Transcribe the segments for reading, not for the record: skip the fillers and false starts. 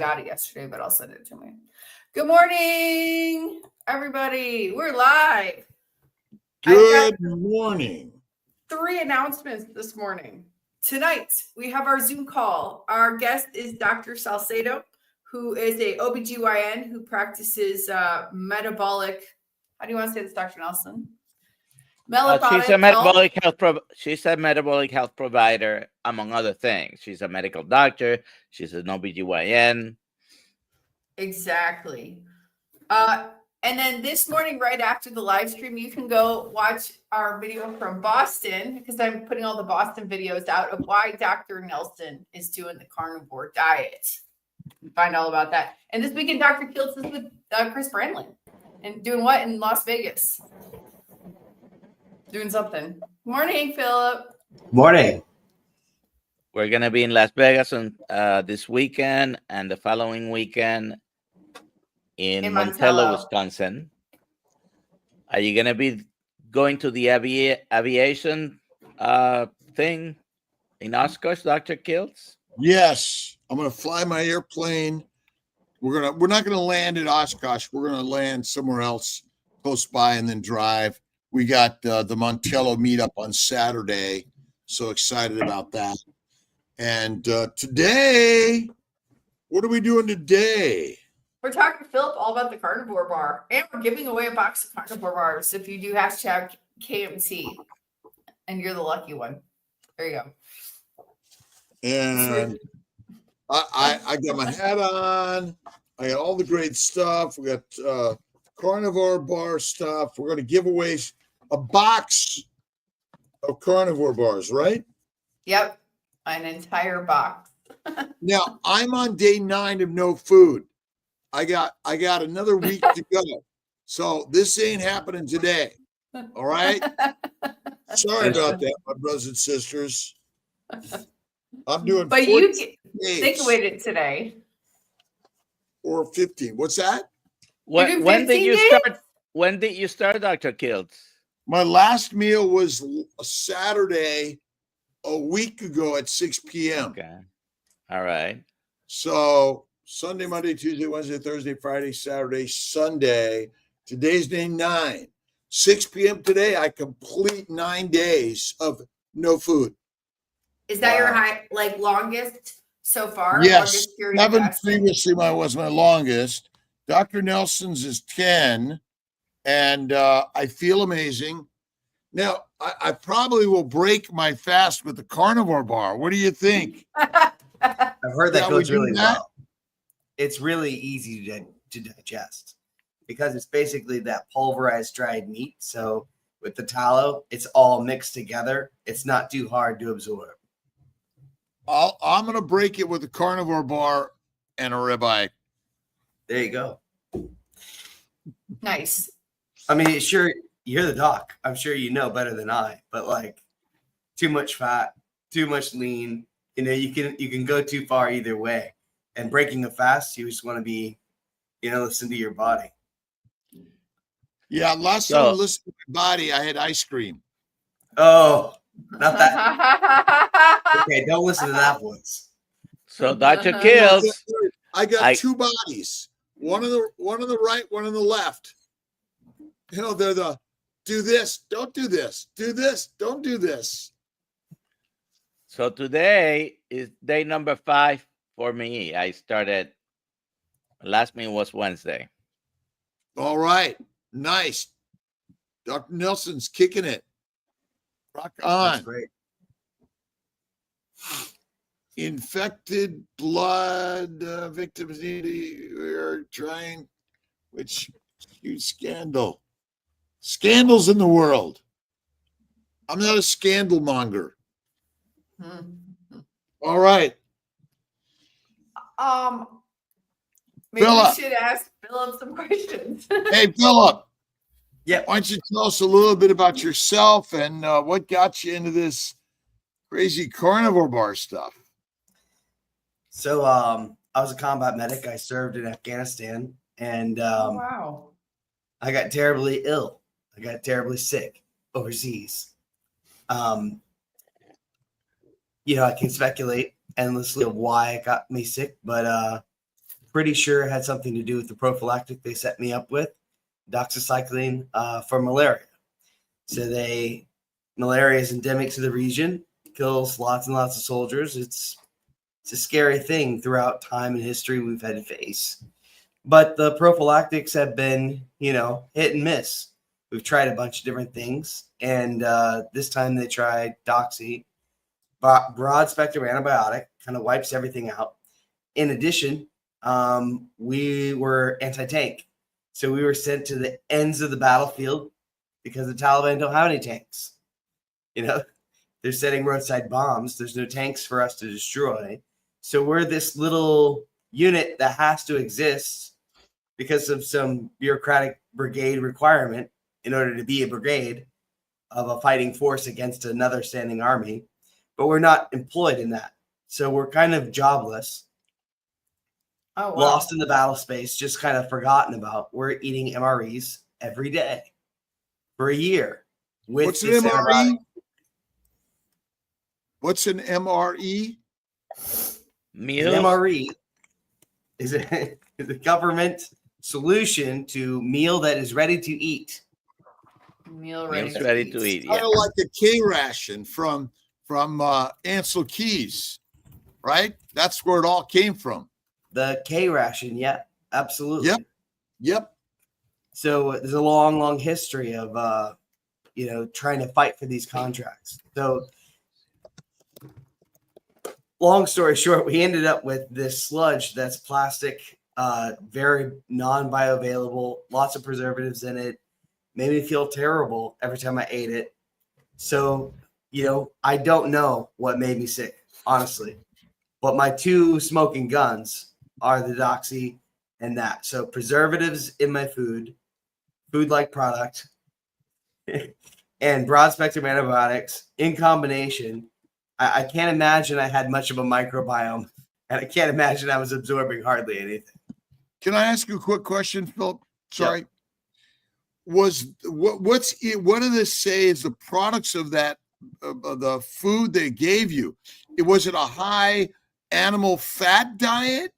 got it yesterday, but I'll send it to me. Good morning, everybody. We're live. Good morning. 3 announcements this morning. Tonight, we have our Zoom call. Our guest is Dr. Salcedo, who is a OBGYN who practices metabolic. How do you want to say this, Dr. Nelson? She's a metabolic she's a metabolic health provider, among other things. She's a medical doctor. She's an OBGYN. Exactly. And then this morning, right after the live stream, you can go watch our video from Boston, because I'm putting all the Boston videos out of why Dr. Nelson is doing the carnivore diet. Find all about that. And this weekend, Dr. Kiltz is with Chris Brandlin. And doing what in Las Vegas? Doing something. Morning, Phillip. Morning. We're going to be in Las Vegas on this weekend and the following weekend in Montello, Wisconsin. Are you going to be going to the aviation thing in Oshkosh, Dr. Kiltz? Yes, I'm going to fly my airplane. We're not going to land at Oshkosh. We're going to land somewhere else close by and then drive. We got the Montello meetup on Saturday. So excited about that. And today, what are we doing today? We're talking to Phillip all about the carnivore bar. And we're giving away a box of carnivore bars if you do hashtag KMT. And you're the lucky one. There you go. And I got my hat on. I got all the great stuff. We got carnivore bar stuff. We're going to give away a box of carnivore bars, right? Yep. An entire box. Now, I'm on day 9 of no food. I got another week to go. So this ain't happening today. All right? Sorry about that, my brothers and sisters. I'm doing but you takeawayed it today. Or 15. What's that? When did you start? When did you start, Dr. Kiltz? My last meal was a Saturday a week ago at 6 p.m. Okay. All right. So Sunday, Monday, Tuesday, Wednesday, Thursday, Friday, Saturday, Sunday. Today's day 9. 6 p.m. today, I complete 9 days of no food. Is that your longest so far? Yes. 7 previously was my longest. Dr. Nelson's is 10. And I feel amazing. Now, I probably will break my fast with the carnivore bar. What do you think? I've heard that goes really well. It's really easy to digest because it's basically that pulverized dried meat. So with the tallow, it's all mixed together. It's not too hard to absorb. I'm going to break it with the carnivore bar and a ribeye. There you go. Nice. I mean, sure, you're the doc. I'm sure you know better than I, but like too much fat, too much lean, you can go too far either way. And breaking a fast, you just want to be, listen to your body. Yeah, last time I listened to my body, I had ice cream. Oh, not that. Okay, don't listen to that voice. So Dr. Kiltz, I got 2 bodies. One on the right, one on the left. They're the do this, don't do this, do this, don't do this. So today is day number 5 for me. I started, last meal was Wednesday. All right. Nice. Dr. Nelson's kicking it. Rock on. That's great. Infected blood victims we're trying, which huge scandal. Scandals in the world. I'm not a scandal monger. All right. Maybe Phillip. we should ask Phillip some questions. Hey, Phillip. Yeah. Why don't you tell us a little bit about yourself and what got you into this crazy carnivore bar stuff? So I was a combat medic. I served in Afghanistan, and wow. I got terribly ill. I got terribly sick overseas. I can speculate endlessly of why it got me sick, but pretty sure it had something to do with the prophylactic they set me up with, doxycycline, for malaria. So malaria is endemic to the region, kills lots and lots of soldiers. It's a scary thing throughout time and history we've had to face. But the prophylactics have been, hit and miss. We've tried a bunch of different things. And this time they tried Doxy, broad spectrum antibiotic, kind of wipes everything out. In addition, we were anti-tank. So we were sent to the ends of the battlefield because the Taliban don't have any tanks. They're setting roadside bombs. There's no tanks for us to destroy. So we're this little unit that has to exist because of some bureaucratic brigade requirement in order to be a brigade of a fighting force against another standing army. But we're not employed in that. So we're kind of jobless, lost in the battle space, just kind of forgotten about. We're eating MREs every day for a year. What's an MRE? What's an MRE? Meals? An MRE is a government solution to meal that is ready to eat. Meals ready to eat. Kind of like the K ration from Ansel Keys, right? That's where it all came from. The K ration, yeah, absolutely. Yep. So there's a long history of trying to fight for these contracts. So long story short, we ended up with this sludge that's plastic, very non-bioavailable, lots of preservatives in it. Made me feel terrible every time I ate it. So, I don't know what made me sick, honestly. But my two smoking guns are the Doxy and that. So preservatives in my food-like product, and broad-spectrum antibiotics in combination. I can't imagine I had much of a microbiome, and I can't imagine I was absorbing hardly anything. Can I ask you a quick question, Phillip? Sorry. Yep. What do they say is the products of that the food they gave you? Was it a high animal fat diet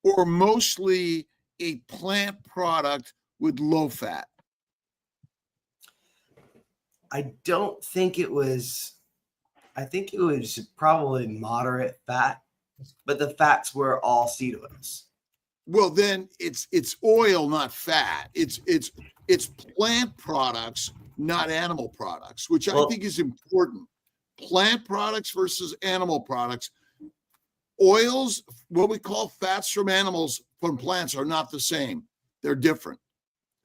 or mostly a plant product with low fat? I don't think it was. I think it was probably moderate fat, but the fats were all seed oils. Well, then it's oil, not fat. It's plant products, not animal products, which I think is important. Plant products versus animal products. Oils, what we call fats from animals, from plants, are not the same. They're different,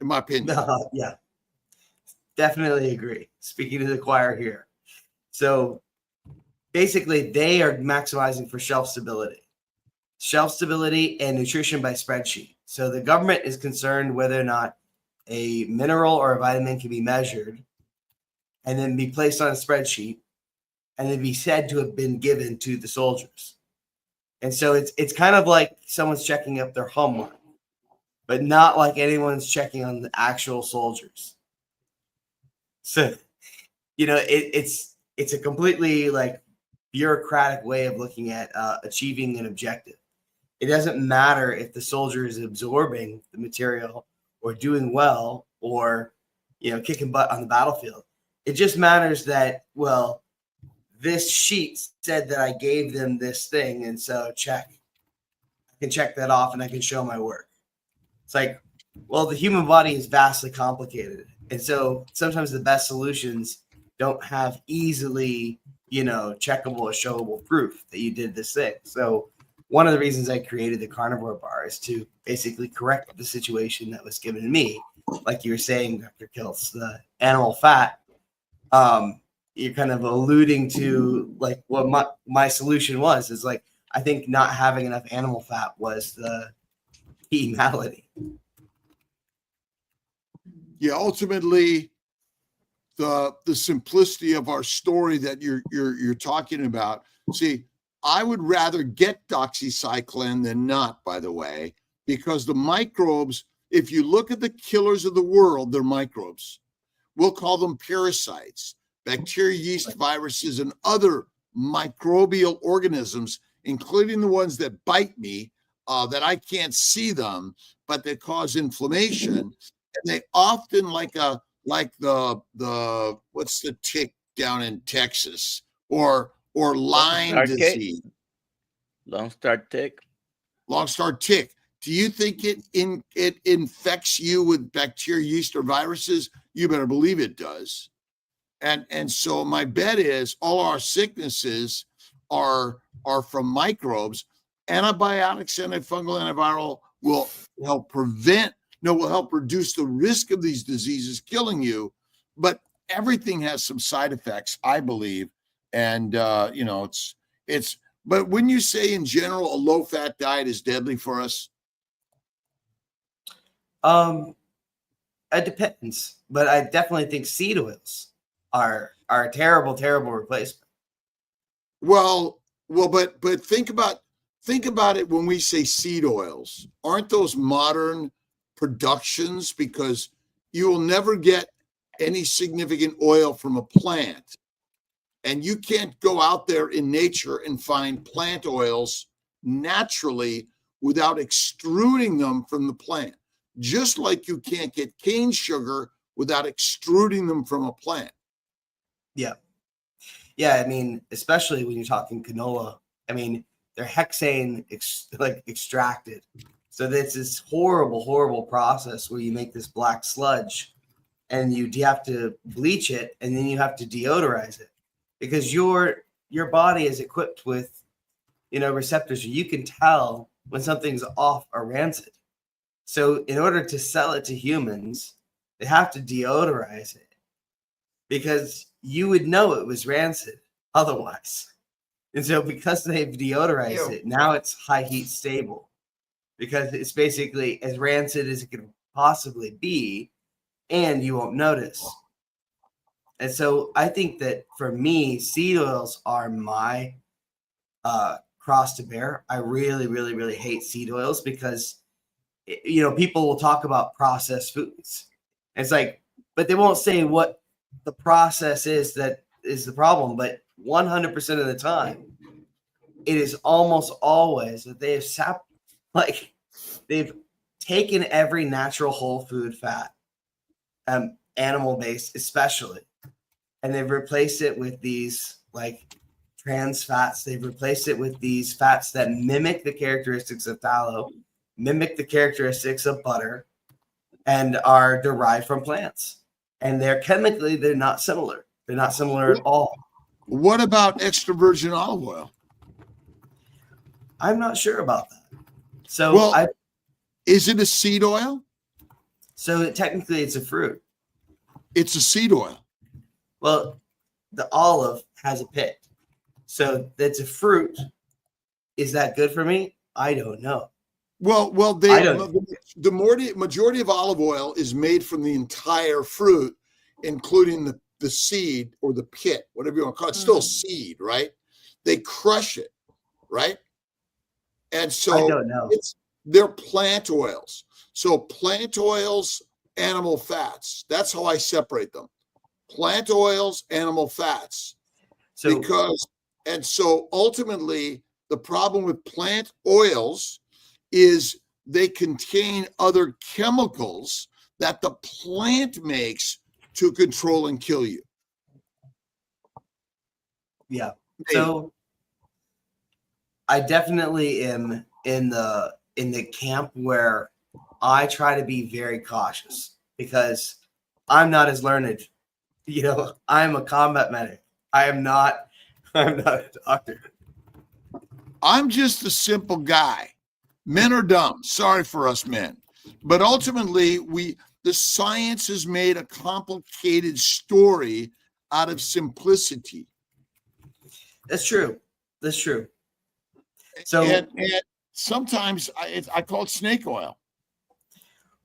in my opinion. Yeah, definitely agree. Speaking to the choir here. So basically, they are maximizing for shelf stability and nutrition by spreadsheet. So the government is concerned whether or not a mineral or a vitamin can be measured and then be placed on a spreadsheet and then be said to have been given to the soldiers. And so it's kind of like someone's checking up their homework, but not like anyone's checking on the actual soldiers. So, it's a completely bureaucratic way of looking at achieving an objective. It doesn't matter if the soldier is absorbing the material or doing well or, kicking butt on the battlefield. It just matters that, this sheet said that I gave them this thing. And so check. I can check that off and I can show my work. It's like, the human body is vastly complicated. And so sometimes the best solutions don't have easily, checkable or showable proof that you did this thing. So one of the reasons I created the Carnivore bar is to basically correct the situation that was given to me. Like you were saying, Dr. Kiltz, the animal fat, you're kind of alluding to what my solution was, is I think not having enough animal fat was the key malady. Yeah, ultimately, the simplicity of our story that you're talking about. See, I would rather get doxycycline than not, by the way, because the microbes, if you look at the killers of the world, they're microbes. We'll call them parasites, bacteria, yeast, viruses, and other microbial organisms, including the ones that bite me, that I can't see them, but they cause inflammation. And they often like the what's the tick down in Texas or Lyme disease. Long start tick. Long star tick. Do you think it infects you with bacteria, yeast, or viruses? You better believe it does. And so my bet is all our sicknesses are from microbes. Antibiotics, antifungal, antiviral will help reduce the risk of these diseases killing you. But everything has some side effects, I believe. And but when you say in general a low-fat diet is deadly for us? It depends, but I definitely think seed oils are a terrible, terrible replacement. Well, but think about it when we say seed oils. Aren't those modern productions? Because you will never get any significant oil from a plant. And you can't go out there in nature and find plant oils naturally without extruding them from the plant. Just like you can't get cane sugar without extruding them from a plant. Yeah. Yeah, I mean, especially when you're talking canola, I mean, they're hexane extracted. So that's this horrible, horrible process where you make this black sludge and you have to bleach it and then you have to deodorize it because your body is equipped with, receptors. You can tell when something's off or rancid. So in order to sell it to humans, they have to deodorize it because you would know it was rancid otherwise. And so because they've deodorized it, now it's high heat stable because it's basically as rancid as it could possibly be, and you won't notice. And so I think that for me, seed oils are my cross to bear. I really, really, really hate seed oils because, people will talk about processed foods. It's like, but they won't say what the process is that is the problem. But 100% of the time, it is almost always that they have they've taken every natural whole food fat, animal based especially, and they've replaced it with these trans fats. They've replaced it with these fats that mimic the characteristics of tallow, mimic the characteristics of butter, and are derived from plants. And they're not similar. They're not similar at all. What about extra virgin olive oil? I'm not sure about that. So is it a seed oil? So technically it's a fruit. It's a seed oil. Well, the olive has a pit. So that's a fruit. Is that good for me? I don't know. Well, the majority of olive oil is made from the entire fruit, including the seed or the pit, whatever you want to call it. It's still seed, right? They crush it, right? And so I don't know. They're plant oils. So plant oils, animal fats. That's how I separate them. Plant oils, animal fats. So ultimately, the problem with plant oils is they contain other chemicals that the plant makes to control and kill you. Yeah. So I definitely am in the camp where I try to be very cautious because I'm not as learned. I'm a combat medic. I'm not a doctor. I'm just a simple guy. Men are dumb. Sorry for us men. But ultimately, the science has made a complicated story out of simplicity. That's true. So and sometimes I call it snake oil.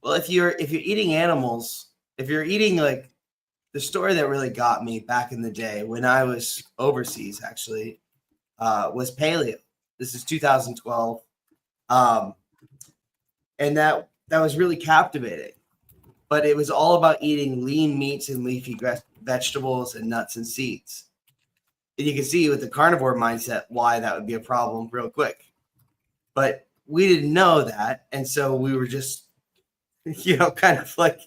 Well, if you're eating animals, if you're eating the story that really got me back in the day when I was overseas, actually, was paleo. This is 2012. And that was really captivating. But it was all about eating lean meats and leafy vegetables and nuts and seeds. And you can see with the carnivore mindset why that would be a problem real quick. But we didn't know that. And so we were just, kind of like,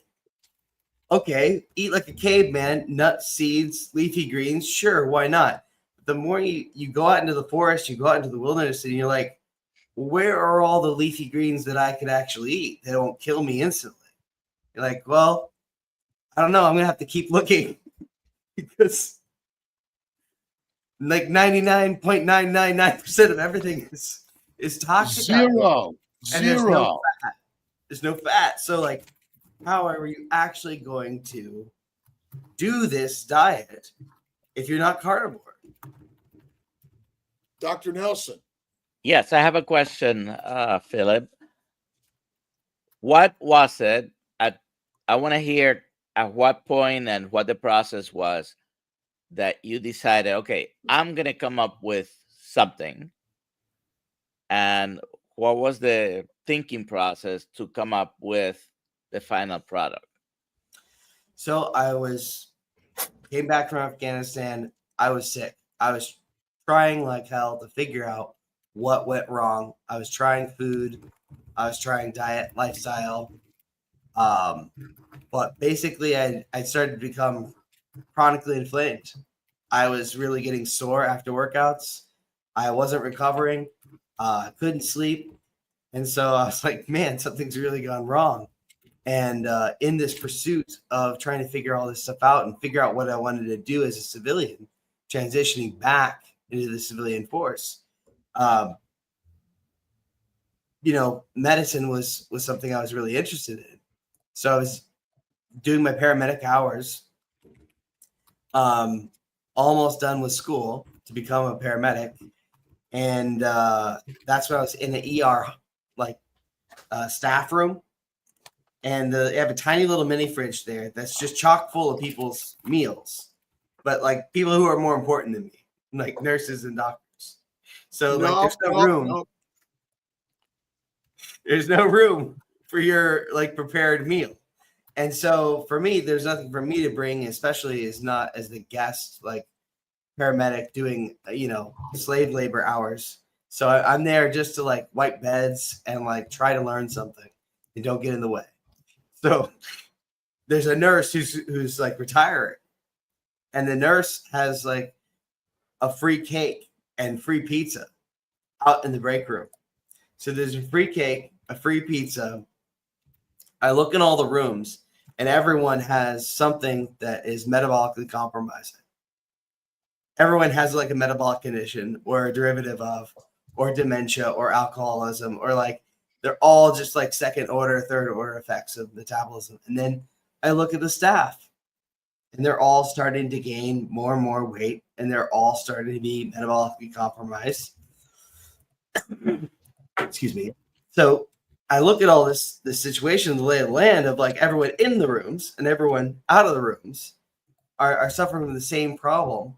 okay, eat like a caveman, nuts, seeds, leafy greens. Sure, why not? The more you go out into the forest, you go out into the wilderness, and you're like, where are all the leafy greens that I could actually eat that won't kill me instantly? You're like, well, I don't know. I'm going to have to keep looking because like 99.999% of everything is toxic. out there. And there's no fat. So like, how are you actually going to do this diet if you're not carnivore? Dr. Nelson. Yes, I have a question, Philip. What was it I want to hear at what point and what the process was that you decided, okay, I'm going to come up with something. And what was the thinking process to come up with the final product? So came back from Afghanistan. I was sick. I was trying like hell to figure out what went wrong. I was trying food. I was trying diet, lifestyle. But basically I started to become chronically inflamed. I was really getting sore after workouts. I wasn't recovering. Couldn't sleep. And so I was like, man, something's really gone wrong. And in this pursuit of trying to figure all this stuff out and figure out what I wanted to do as a civilian, transitioning back into the civilian force, medicine was something I was really interested in. So I was doing my paramedic hours, almost done with school to become a paramedic. And that's when I was in the ER, staff room. And they have a tiny little mini fridge there that's just chock full of people's meals, but like people who are more important than me, like nurses and doctors. So there's no room. There's no room for your prepared meal. And so for me, there's nothing for me to bring, especially as the guest, paramedic doing, slave labor hours. So I'm there just to wipe beds and try to learn something and don't get in the way. So there's a nurse who's retiring, and the nurse has a free cake and free pizza out in the break room. So there's a free cake, a free pizza. I look in all the rooms, and everyone has something that is metabolically compromising. Everyone has a metabolic condition or a derivative of, or dementia or alcoholism, or they're all just second order, third order effects of metabolism. And then I look at the staff, and they're all starting to gain more and more weight, and they're all starting to be metabolically compromised. Excuse me. So I look at all this situation, the lay of the land of everyone in the rooms and everyone out of the rooms are suffering from the same problem.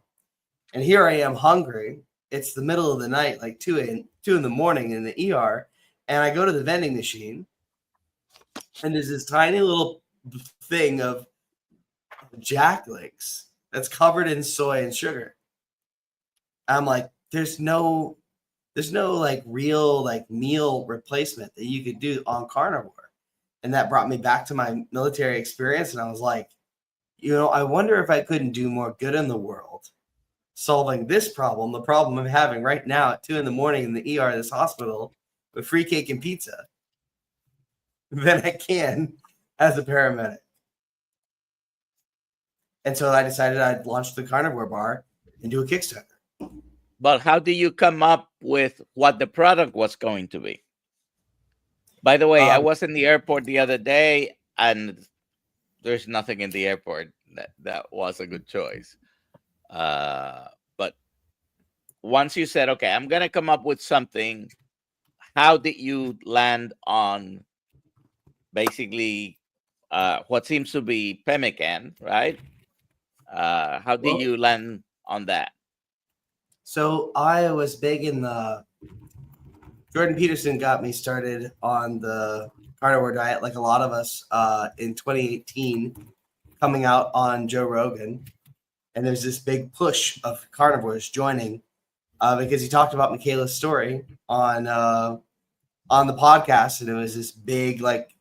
And here I am hungry. It's the middle of the night, 2 in the morning in the ER. And I go to the vending machine, and there's this tiny little thing of Jack Links that's covered in soy and sugar. I'm like, there's no real meal replacement that you could do on carnivore. And that brought me back to my military experience. And I was like, I wonder if I couldn't do more good in the world solving this problem, the problem I'm having right now at 2 in the morning in the ER of this hospital with free cake and pizza, than I can as a paramedic. And so I decided I'd launch the Carnivore Bar and do a Kickstarter. But how do you come up with what the product was going to be? By the way, I was in the airport the other day, and there's nothing in the airport that was a good choice. But once you said, okay, I'm going to come up with something, how did you land on basically what seems to be pemmican, right? How did you land on that? So I was big in Jordan Peterson got me started on the carnivore diet, like a lot of us, in 2018, coming out on Joe Rogan. And there's this big push of carnivores joining because he talked about Michaela's story on on the podcast, and it was this big, like,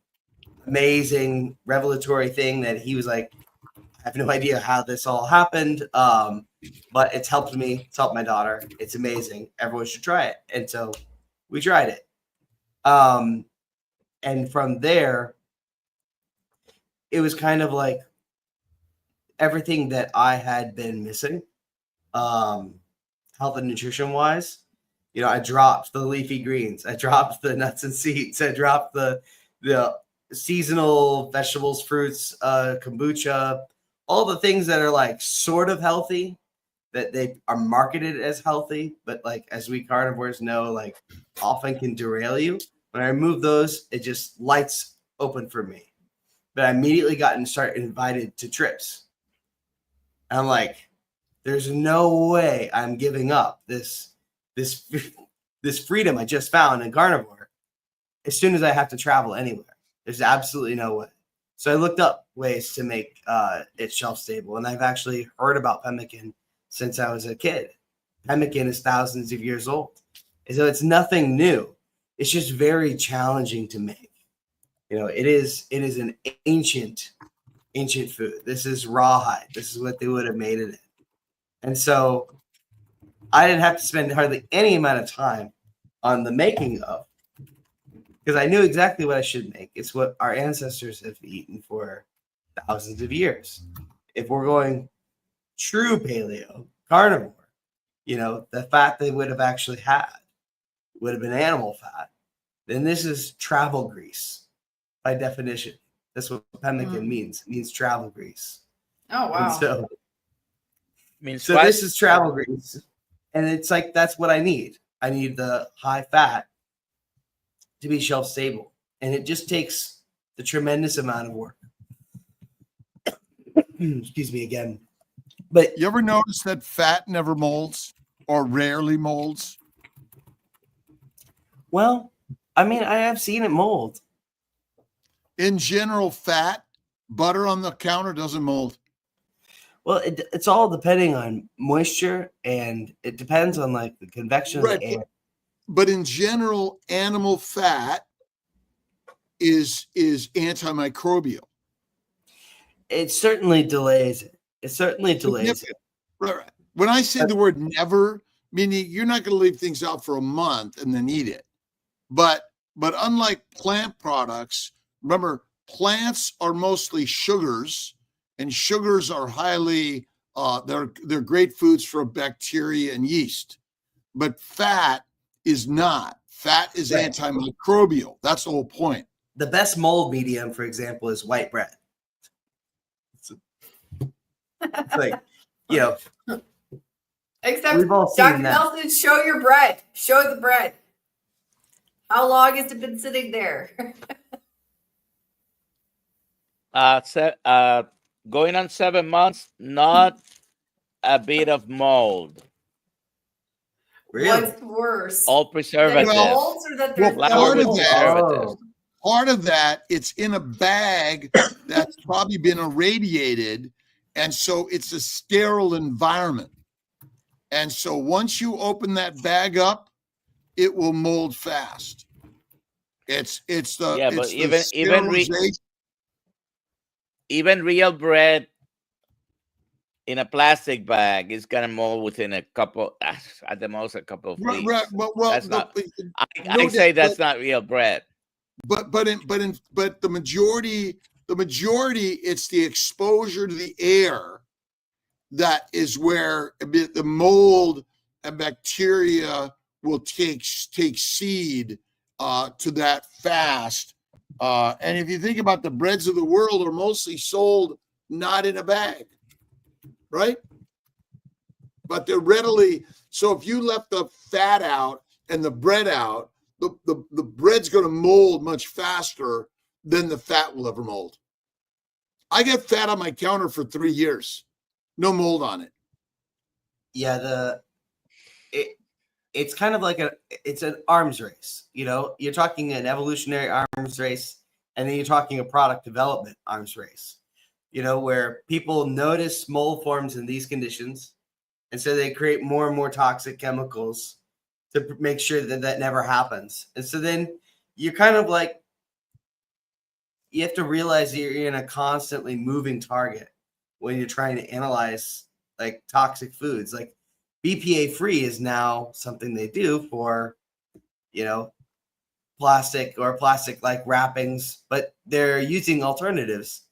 amazing revelatory thing that he was like, I have no idea how this all happened, but it's helped me. It's helped my daughter. It's amazing. Everyone should try it. And so we tried it. And from there, it was kind of like everything that I had been missing, health and nutrition wise. You know, I dropped the leafy greens. I dropped the nuts and seeds. I dropped the seasonal vegetables, fruits, kombucha, all the things that are like sort of healthy, that they are marketed as healthy, but like as we carnivores know, like often can derail you. When I remove those, it just lights open for me. But I immediately started invited to trips. And I'm like, there's no way I'm giving up this freedom I just found in carnivore as soon as I have to travel anywhere. There's absolutely no way. So I looked up ways to make it shelf stable, and I've actually heard about pemmican since I was a kid. Pemmican is thousands of years old, and so it's nothing new. It's just very challenging to make. You know, it is an ancient food. This is rawhide. This is what they would have made it in, and so I didn't have to spend hardly any amount of time on the making of, because I knew exactly what I should make. It's what our ancestors have eaten for thousands of years. If we're going true paleo, carnivore, you know, the fat they would have actually had would have been animal fat. Then this is travel grease by definition. That's what pemmican means. It means travel grease. Oh, wow. And so Means this is travel grease. And it's like, that's what I need. I need the high fat to be shelf stable. And it just takes the tremendous amount of work. Excuse me again. But You ever notice that fat never molds or rarely molds? well, I mean, I have seen it mold. In general, fat, butter on the counter doesn't mold. Well, it's all depending on moisture, and it depends on like the convection of the air. But in general, animal fat is antimicrobial. It certainly delays it. It certainly delays it. Right. When I say the word never, meaning you're not going to leave things out for a month and then eat it. But unlike plant products, remember, plants are mostly sugars, and sugars are highly they're great foods for bacteria and yeast. But fat is not. Fat is Right. antimicrobial. That's the whole point. The best mold medium, for example, is white bread. It's like, you know, Except we've all seen Dr. that. Nelson, show your bread. Show the bread. How long has it been sitting there? Going on 7 months, not a bit of mold. Really? What's worse? All That it preservatives. molds or that there's Well, no part of mold? that- preservatives. Part of that, it's in a bag that's probably been irradiated, and so it's a sterile environment. And so once you open that bag up, it will mold fast. It's the Yeah, it's but the sterilization. even real bread in a plastic bag is gonna mold within a couple, at the most, a couple of Right, weeks. right. Well, That's not. I no say doubt, that's not real bread. but the majority, it's the exposure to the air that is where the mold and bacteria will take seed to that fast. And if you think about the breads of the world are mostly sold not in a bag, right? But they're readily, so if you left the fat out and the bread out, the bread's going to mold much faster than the fat will ever mold. I got fat on my counter for 3 years. No mold on it. Yeah, it's kind of like it's an arms race. You know, you're talking an evolutionary arms race, and then you're talking a product development arms race. You know, where people notice mold forms in these conditions, and so they create more and more toxic chemicals to make sure that that never happens. And so then you're kind of like, you have to realize that you're in a constantly moving target when you're trying to analyze like toxic foods. Like BPA free is now something they do for, you know, plastic like wrappings, but they're using alternatives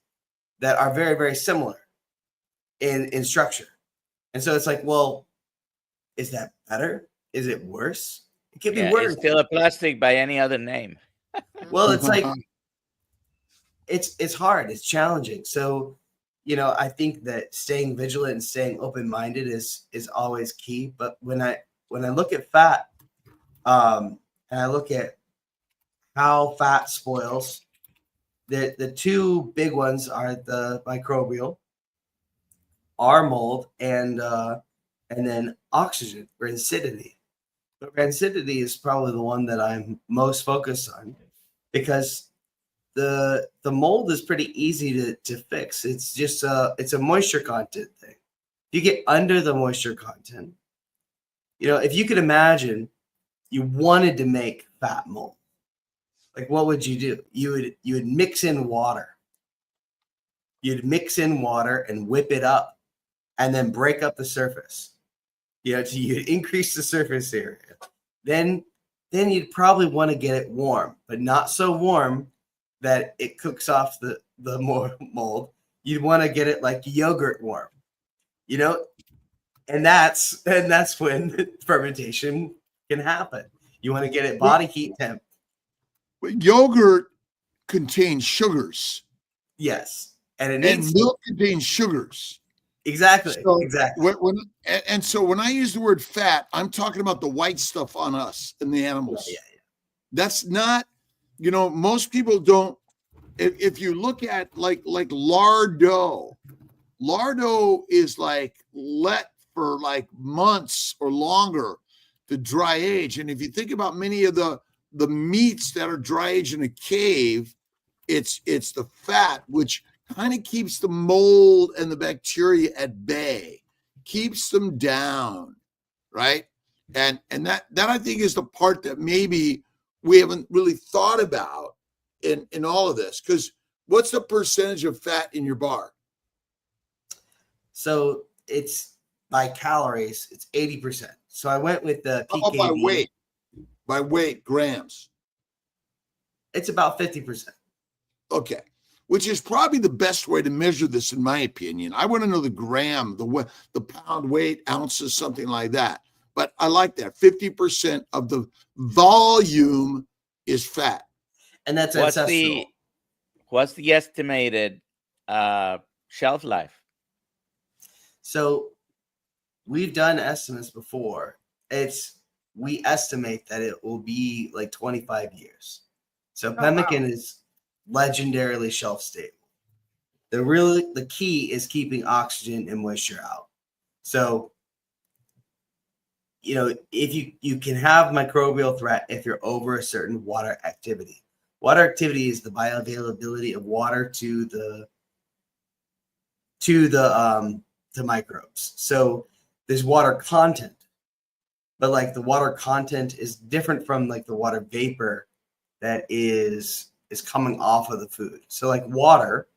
that are very, very similar in structure. And so it's like, well, is that better? Is it worse? It could be worse. It's still a plastic by any other name. Well, it's like, it's hard. It's challenging. So, you know, I think that staying vigilant and staying open-minded is always key. But when I look at fat, and I look at how fat spoils, the two big ones are the microbial, our mold, and then oxygen, rancidity. But rancidity is probably the one that I'm most focused on, because the mold is pretty easy to fix. It's just it's a moisture content thing. If you get under the moisture content, you know, if you could imagine you wanted to make fat mold, like what would you do? You would mix in water. You'd mix in water and whip it up and then break up the surface. You know, so you'd increase the surface area. Then you'd probably want to get it warm, but not so warm that it cooks off the mold. You'd want to get it like yogurt warm, you know, and that's when fermentation can happen. You want to get it body heat temp. But yogurt contains sugars. Yes, and milk contains sugars. Exactly. So exactly. So when I use the word fat, I'm talking about the white stuff on us and the animals. Yeah. That's not, you know, most people don't. If you look at like lardo is like let for like months or longer to dry age. And if you think about many of the meats that are dry aged in a cave, it's the fat, which kind of keeps the mold and the bacteria at bay, keeps them down, right? And that I think is the part that maybe we haven't really thought about in all of this. Because what's the percentage of fat in your bar? So it's by calories, it's 80%. So I went with the PKB. How about by weight? By weight, grams. It's about 50%. Okay. Which is probably the best way to measure this, in my opinion. I want to know the gram, the pound weight, ounces, something like that. But I like that. 50% of the volume is fat. And that's What's ancestral. What's the estimated shelf life? So we've done estimates before. We estimate that it will be like 25 years. So pemmican is legendarily shelf stable. The key is keeping oxygen and moisture out. So, you know, if you can have microbial threat if you're over a certain water activity. Water activity is the bioavailability of water to the microbes. So there's water content, but like the water content is different from like the water vapor that is coming off of the food. So like water,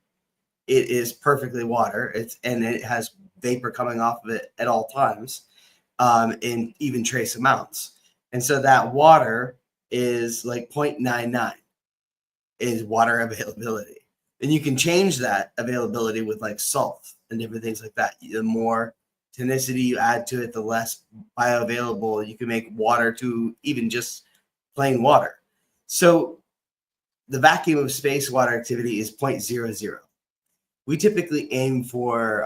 it is perfectly water. And it has vapor coming off of it at all times, in even trace amounts. And so that water is like 0.99 is water availability. And you can change that availability with like salt and different things like that. The more tonicity you add to it, the less bioavailable you can make water to even just plain water. So the vacuum of space water activity is 0.00. We typically aim for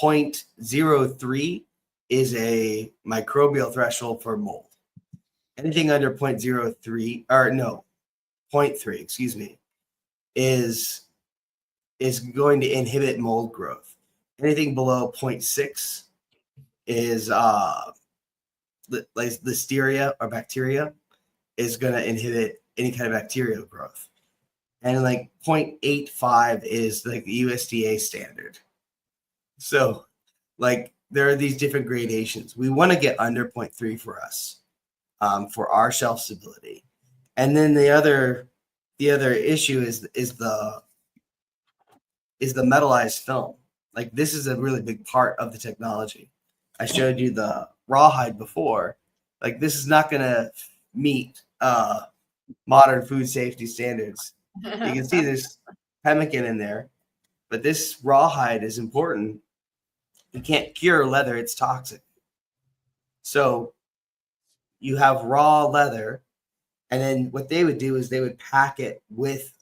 0.03 is a microbial threshold for mold. Anything under 0.03, or no, 0.3, excuse me, is going to inhibit mold growth. Anything below 0.6 is listeria or bacteria is going to inhibit any kind of bacterial growth. And like 0.85 is like the USDA standard. So like there are these different gradations. We want to get under 0.3 for us. for our shelf stability. And then the other issue is the metallized film. Like, this is a really big part of the technology. I showed you the rawhide before. Like, this is not going to meet modern food safety standards. You can see there's pemmican in there, but this rawhide is important. You can't cure leather, it's toxic. So you have raw leather, and then what they would do is they would pack it with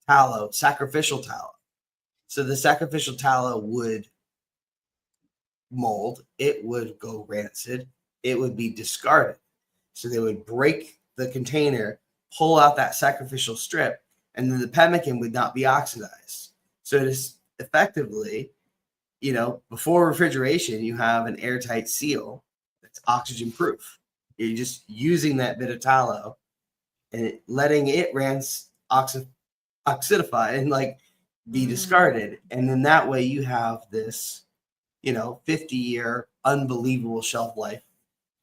tallow, sacrificial tallow. So the sacrificial tallow would mold, it would go rancid, it would be discarded. So they would break the container, pull out that sacrificial strip, and then the pemmican would not be oxidized. So it is effectively, before refrigeration, you have an airtight seal that's oxygen proof. You're just using that bit of tallow and letting it oxidify and be discarded. And then that way you have this, 50-year unbelievable shelf life.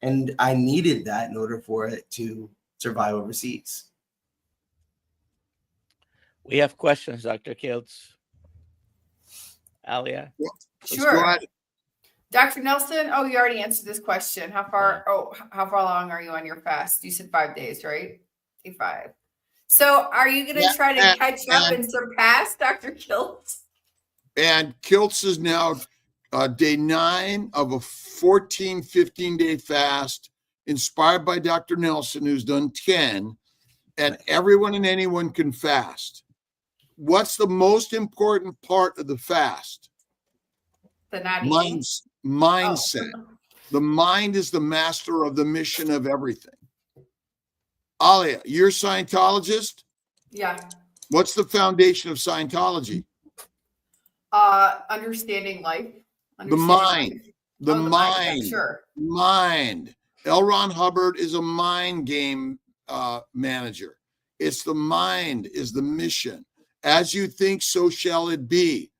And I needed that in order for it to survive overseas. We have questions, Dr. Kiltz. Alia? Sure. Dr. Nelson, you already answered this question. How far along are you on your fast? You said 5 days, right? Day 5. So are you going to try to catch up and surpass Dr. Kiltz? And Kiltz is now day 9 of a 14, 15-day fast inspired by Dr. Nelson, who's done 10, and everyone and anyone can fast. What's the most important part of the fast? The not eating. Mindset. Oh. The mind is the master of the mission of everything. Alia, you're a Scientologist? Yeah. What's the foundation of Scientology? Understanding life. The mind. The mind. Sure. Mind. L. Ron Hubbard is a mind game manager. It's the mind is the mission. As you think, so shall it be.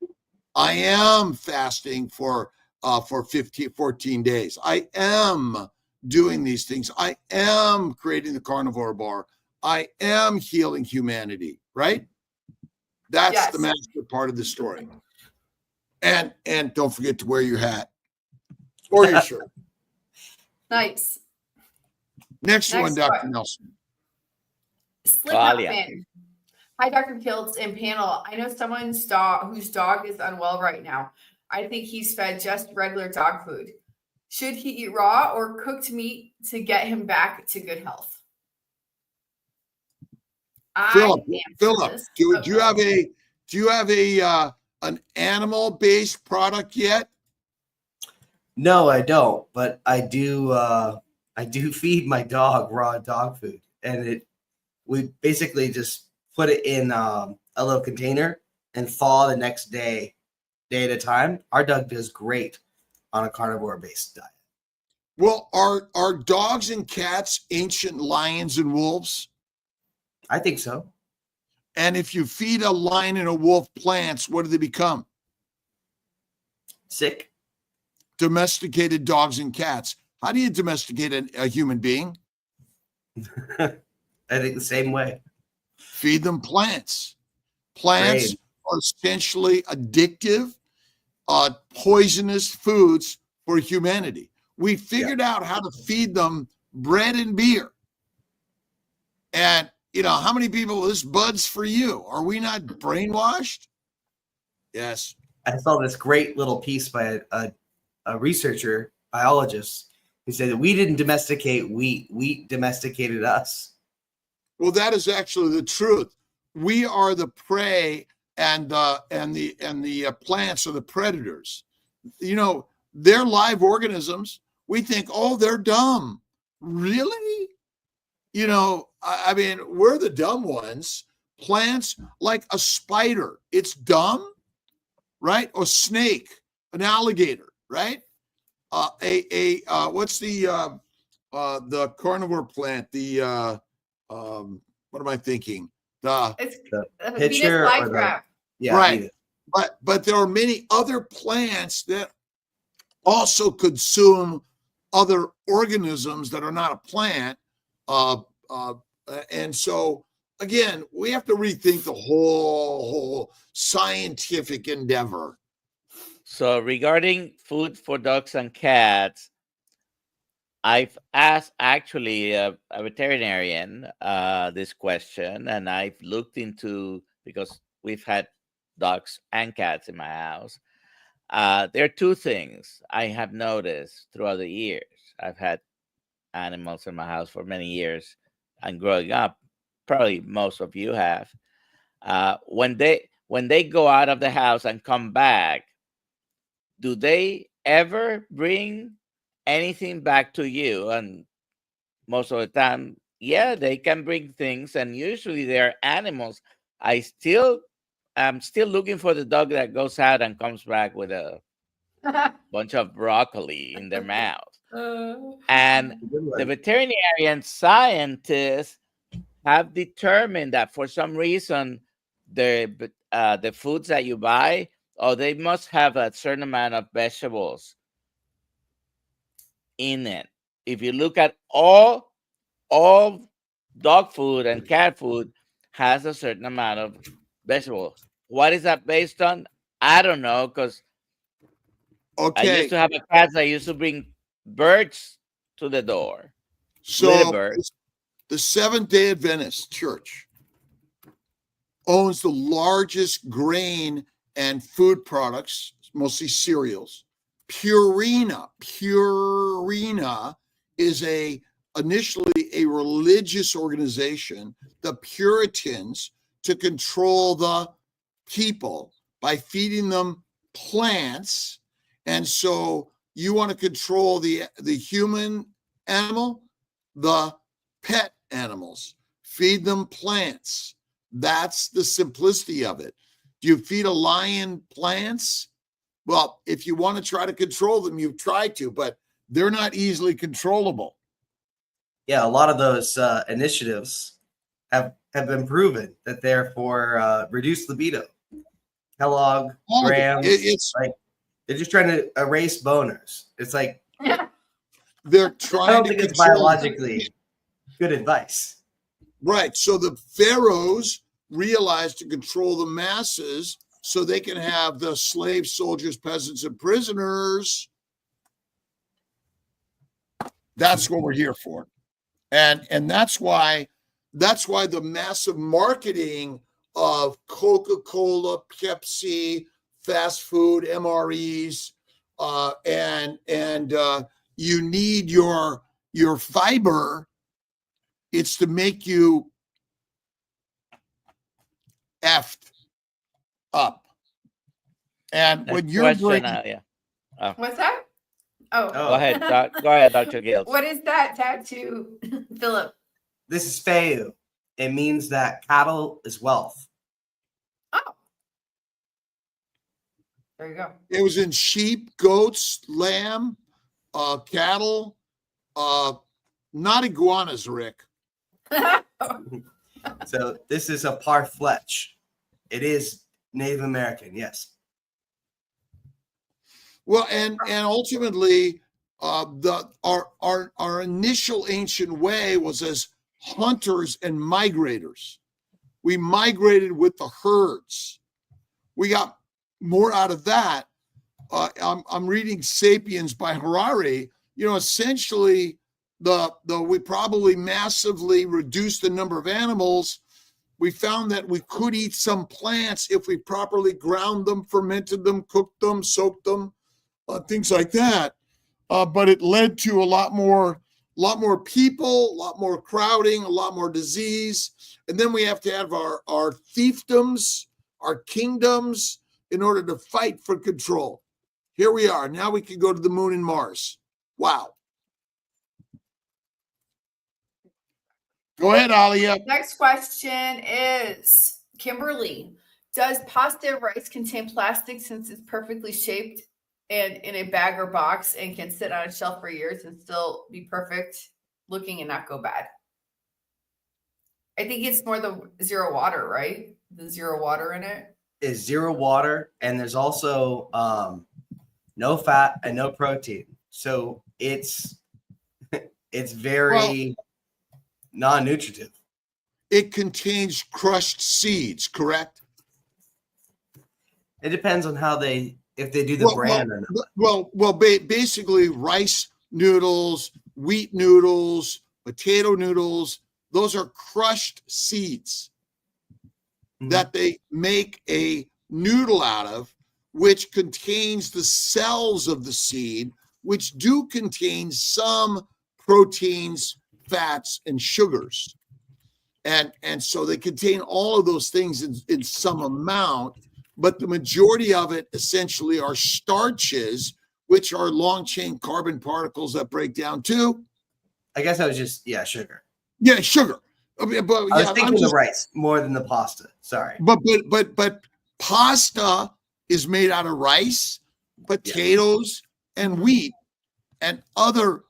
I am fasting for 14 days. I am doing these things. I am creating the Carnivore bar. I am healing humanity, right? That's the master part of the story. And don't forget to wear your hat or your shirt. Nice. Next one, Dr. Nelson. Slip up in. Hi, Dr. Kiltz and panel. I know someone's whose dog is unwell right now. I think he's fed just regular dog food. Should he eat raw or cooked meat to get him back to good health? Phillip, do you have an animal-based product yet? No, I don't. But I do feed my dog raw dog food, and we basically just put it in a little container and thaw the next day at a time. Our dog does great on a carnivore-based diet. Well, are dogs and cats ancient lions and wolves? I think so. And if you feed a lion and a wolf plants, what do they become? Sick. Domesticated dogs and cats. How do you domesticate a human being? I think the same way. Feed them plants. Plants are essentially addictive, poisonous foods for humanity. We figured out how to feed them bread and beer. And, how many people, this bud's for you. Are we not brainwashed? Yes. I saw this great little piece by a researcher, biologist, who said that we didn't domesticate wheat. Wheat domesticated us. Well, that is actually the truth. We are the prey, and the plants are the predators. They're live organisms. We think, they're dumb. Really? We're the dumb ones. Plants, like a spider, it's dumb, right? Or snake, an alligator, right? What's the carnivore plant? What am I thinking? It's the pitcher flytrap. Yeah, right. But there are many other plants that also consume other organisms that are not a plant. And so, again, we have to rethink the whole scientific endeavor. So regarding food for dogs and cats, I've asked actually a veterinarian this question, and I've looked into, because we've had dogs and cats in my house. There are two things I have noticed throughout the years. I've had animals in my house for many years, and growing up, probably most of you have. When they go out of the house and come back, do they ever bring anything back to you? And most of the time, yeah, they can bring things, and usually they're animals. I'm still looking for the dog that goes out and comes back with a bunch of broccoli in their mouth. And the veterinarian scientists have determined that for some reason the foods that you buy, they must have a certain amount of vegetables in it. If you look at all dog food and cat food has a certain amount of vegetables. What is that based on? I don't know, because I used to have a cat that used to bring birds to the door. So the Seventh-day Adventist Church owns the largest grain and food products, mostly cereals. Purina is initially a religious organization, the Puritans, to control the people by feeding them plants. And so you want to control the human animal, the pet animals, feed them plants. That's the simplicity of it. Do you feed a lion plants? Well, if you want to try to control them, you've tried to, but they're not easily controllable. Yeah, a lot of those initiatives have been proven that they're for reduced libido. Kellogg, Graham, it's like they're just trying to erase boners. It's like they're trying. I don't think it's biologically good advice. Right. So the pharaohs realized to control the masses so they can have the slaves, soldiers, peasants, and prisoners. That's what we're here for. And that's why the massive marketing of Coca-Cola, Pepsi, fast food, MREs, and you need your fiber. It's to make you effed up. And when you're bringing, what's that? Oh, go ahead, Dr. Gales. What is that tattoo, Phillip? This is Feu. It means that cattle is wealth. Oh, there you go. It was in sheep, goats, lamb, cattle, not iguanas, Rick. So this is a parfleche. It is Native American, yes. Well, and ultimately, our initial ancient way was as hunters and migrators. We migrated with the herds. We got more out of that. I'm reading *Sapiens* by Harari. Essentially, we probably massively reduced the number of animals. We found that we could eat some plants if we properly ground them, fermented them, cooked them, soaked them, things like that. But it led to a lot more people, a lot more crowding, a lot more disease. And then we have to have our fiefdoms, our kingdoms, in order to fight for control. Here we are. Now we can go to the moon and Mars. Wow. Go ahead, Alia. Next question is Kimberly. Does pasta rice contain plastic since it's perfectly shaped and in a bag or box and can sit on a shelf for years and still be perfect looking and not go bad? I think it's more the zero water, right? The zero water in it is zero water, and there's also no fat and no protein. So it's it's very non-nutritive. It contains crushed seeds, correct? It depends on how if they do the brand or not. Basically rice noodles, wheat noodles, potato noodles, those are crushed seeds that they make a noodle out of, which contains the cells of the seed, which do contain some proteins, fats, and sugars. And so they contain all of those things in some amount, but the majority of it essentially are starches, which are long chain carbon particles that break down to. I guess I was just sugar. Yeah, sugar. I mean, but I was thinking the rice more than the pasta. Sorry. But pasta is made out of rice, potatoes, and wheat, and other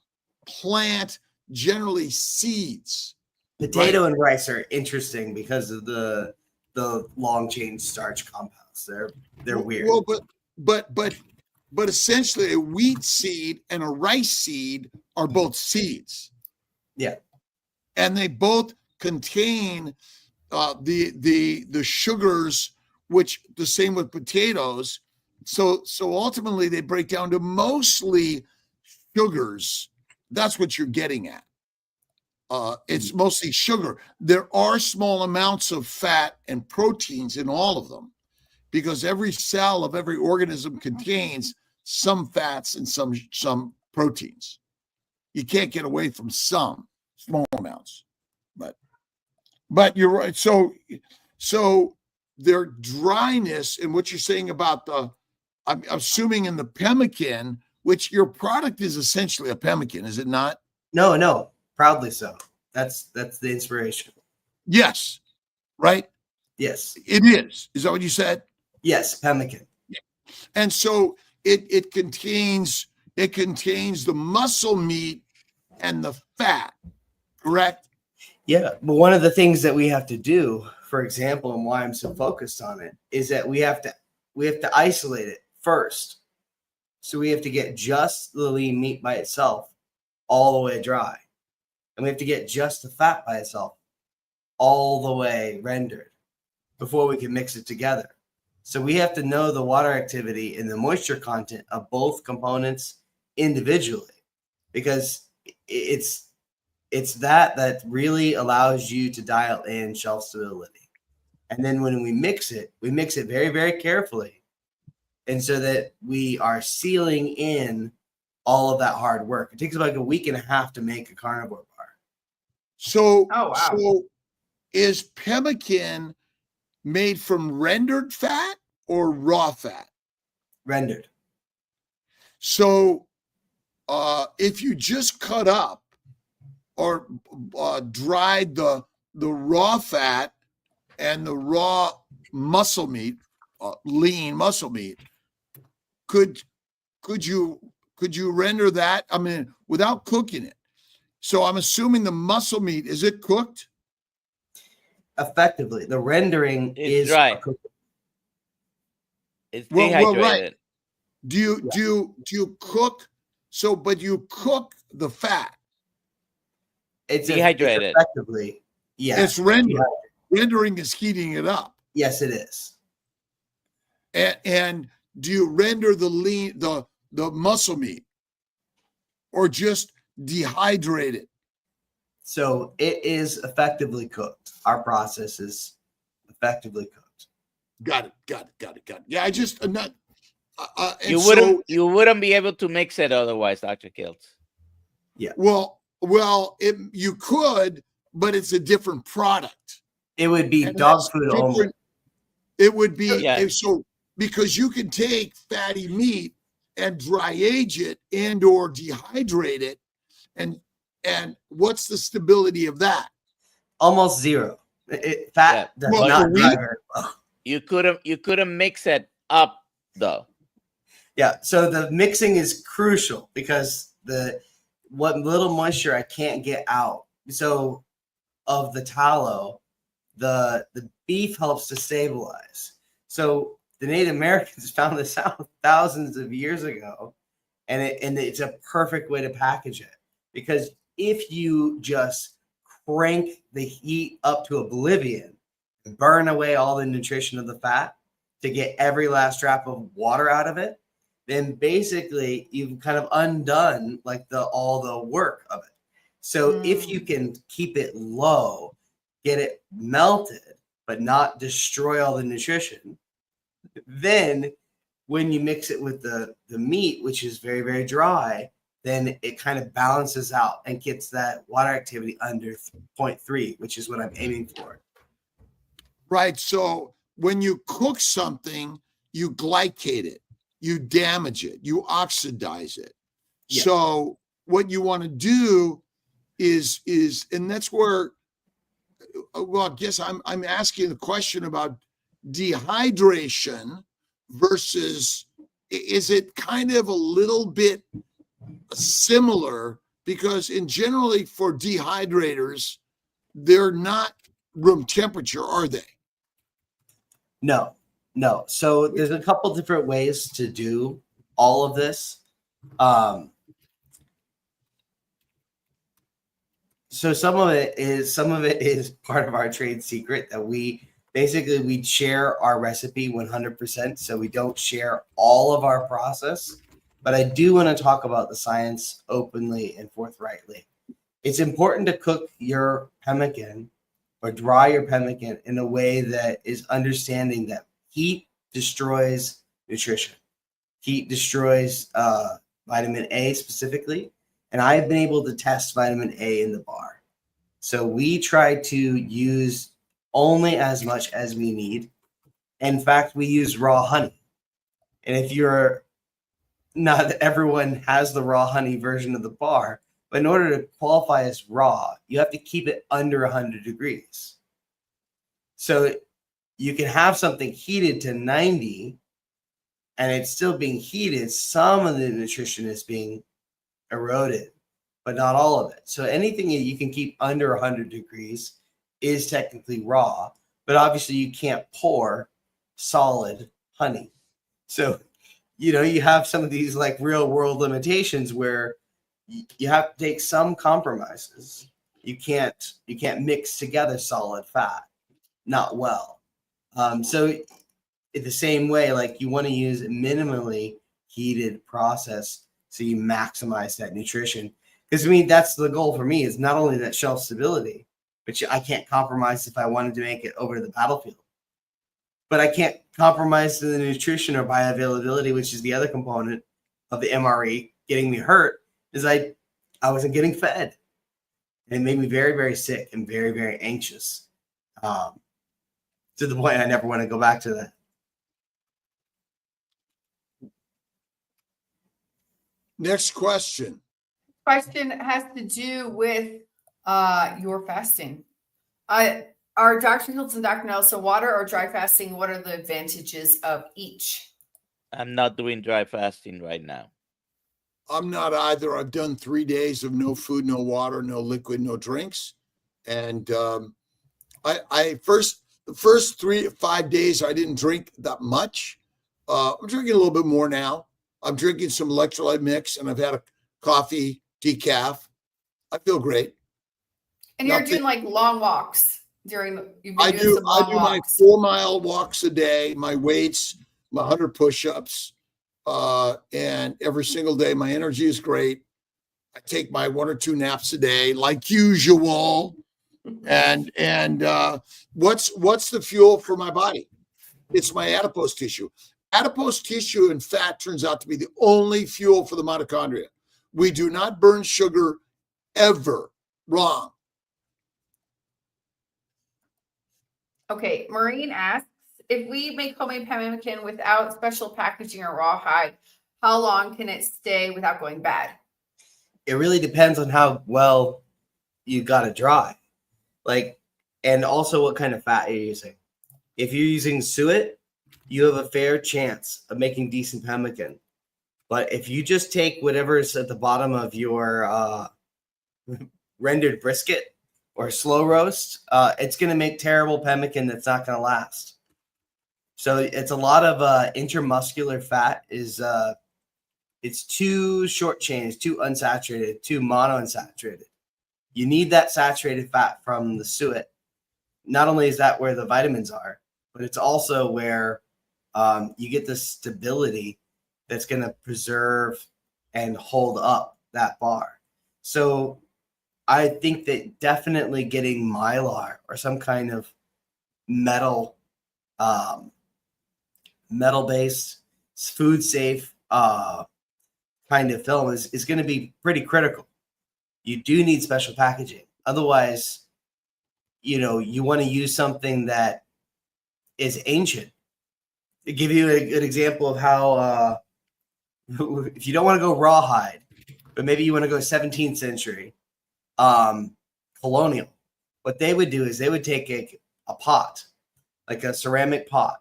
plant, generally seeds. Potato and rice are interesting because of the long chain starch compounds. They're weird. Well, but essentially a wheat seed and a rice seed are both seeds. Yeah. And they both contain the sugars, which the same with potatoes. So ultimately they break down to mostly sugars. That's what you're getting at. It's mostly sugar. There are small amounts of fat and proteins in all of them, because every cell of every organism contains some fats and some proteins. You can't get away from some small amounts, but you're right. So their dryness and what you're saying about I'm assuming in the pemmican, which your product is essentially a pemmican, is it not? No, proudly so. That's the inspiration. Yes, right? Yes, it is. Is that what you said? Yes, pemmican. And so it contains the muscle meat and the fat, correct? Yeah, but one of the things that we have to do, for example, and why I'm so focused on it, is that we have to isolate it first. So we have to get just the lean meat by itself all the way dry. And we have to get just the fat by itself all the way rendered before we can mix it together. So we have to know the water activity and the moisture content of both components individually, because it's that really allows you to dial in shelf stability. And then when we mix it very, very carefully. And so that we are sealing in all of that hard work. It takes like a week and a half to make a carnivore bar. So, Oh, wow. So is pemmican made from rendered fat or raw fat? Rendered. So if you just cut up or dried the raw fat and the raw muscle meat, lean muscle meat, could you render that? I mean, without cooking it. So I'm assuming the muscle meat, is it cooked? Effectively, the rendering is dry. It's dehydrated. Right. Do you cook? So, but you cook the fat. It's dehydrated. It's effectively, yeah. It's rendered. Rendering is heating it up. Yes, it is. And do you render the muscle meat, or just dehydrate it? So it is effectively cooked. Our process is effectively cooked. Got it. Yeah, I just I'm not. You wouldn't be able to mix it otherwise, Dr. Kiltz. Yeah. Well, you could, but it's a different product. It would be dog food only. It would be so, because you can take fatty meat and dry age it and or dehydrate it, and what's the stability of that? Almost zero. Fat does not dry very well. You couldn't mix it up though. Yeah, so the mixing is crucial because what little moisture I can't get out. So of the tallow, the beef helps to stabilize. So the Native Americans found this out thousands of years ago, and it's a perfect way to package it, because if you just crank the heat up to oblivion, burn away all the nutrition of the fat to get every last drop of water out of it, then basically you've kind of undone like all the work of it. So if you can keep it low, get it melted, but not destroy all the nutrition, then when you mix it with the meat, which is very, very dry, then it kind of balances out and gets that water activity under 0.3, which is what I'm aiming for. Right. So when you cook something, you glycate it, you damage it, you oxidize it. Yeah. So what you want to do is, and that's where, well, I guess I'm asking the question about dehydration versus, is it kind of a little bit similar? Because in generally for dehydrators, they're not room temperature, are they? No. So there's a couple different ways to do all of this. So some of it is part of our trade secret that we share our recipe 100%. So we don't share all of our process, but I do want to talk about the science openly and forthrightly. It's important to cook your pemmican or dry your pemmican in a way that is understanding that heat destroys nutrition. Heat destroys vitamin A specifically. And I've been able to test vitamin A in the bar. So we try to use only as much as we need. In fact, we use raw honey. And if you're not everyone has the raw honey version of the bar, but in order to qualify as raw, you have to keep it under 100 degrees. So you can have something heated to 90 and it's still being heated. Some of the nutrition is being eroded, but not all of it. So anything that you can keep under 100 degrees is technically raw, but obviously you can't pour solid honey. So, you have some of these like real world limitations where you have to take some compromises. You can't mix together solid fat, not well. So in the same way, like you want to use a minimally heated process so you maximize that nutrition. Because that's the goal for me, is not only that shelf stability, but I can't compromise if I wanted to make it over to the battlefield. But I can't compromise the nutrition or bioavailability, which is the other component of the MRE getting me hurt, is I wasn't getting fed. And it made me very, very sick and very, very anxious, to the point I never want to go back to that. Next question. Question has to do with your fasting. Are Dr. Hiltz and Dr. Nelson water or dry fasting? What are the advantages of each? I'm not doing dry fasting right now. I'm not either. I've done 3 days of no food, no water, no liquid, no drinks. And the first 3 to 5 days, I didn't drink that much. I'm drinking a little bit more now. I'm drinking some electrolyte mix, and I've had a coffee, decaf. I feel great. And you're doing like long walks I do my 4-mile walks a day, my weights, my 100 push-ups, and every single day my energy is great. I take my 1 or 2 naps a day, like usual. And what's the fuel for my body? It's my adipose tissue. Adipose tissue and fat turns out to be the only fuel for the mitochondria. We do not burn sugar ever. Wrong. Okay, Maureen asks, if we make homemade pemmican without special packaging or rawhide, how long can it stay without going bad? It really depends on how well you got it dry. And also what kind of fat you're using. If you're using suet, you have a fair chance of making decent pemmican. But if you just take whatever is at the bottom of your rendered brisket or slow roast, it's going to make terrible pemmican that's not going to last. So it's a lot of intramuscular fat. It's too short chain, it's too unsaturated, too monounsaturated. You need that saturated fat from the suet. Not only is that where the vitamins are, but it's also where you get the stability that's going to preserve and hold up that bar. So I think that definitely getting Mylar or some kind of metal based food safe kind of film is going to be pretty critical. You do need special packaging. Otherwise, you want to use something that is ancient. To give you a good example of how if you don't want to go rawhide, but maybe you want to go 17th century colonial, what they would do is they would take a pot, like a ceramic pot,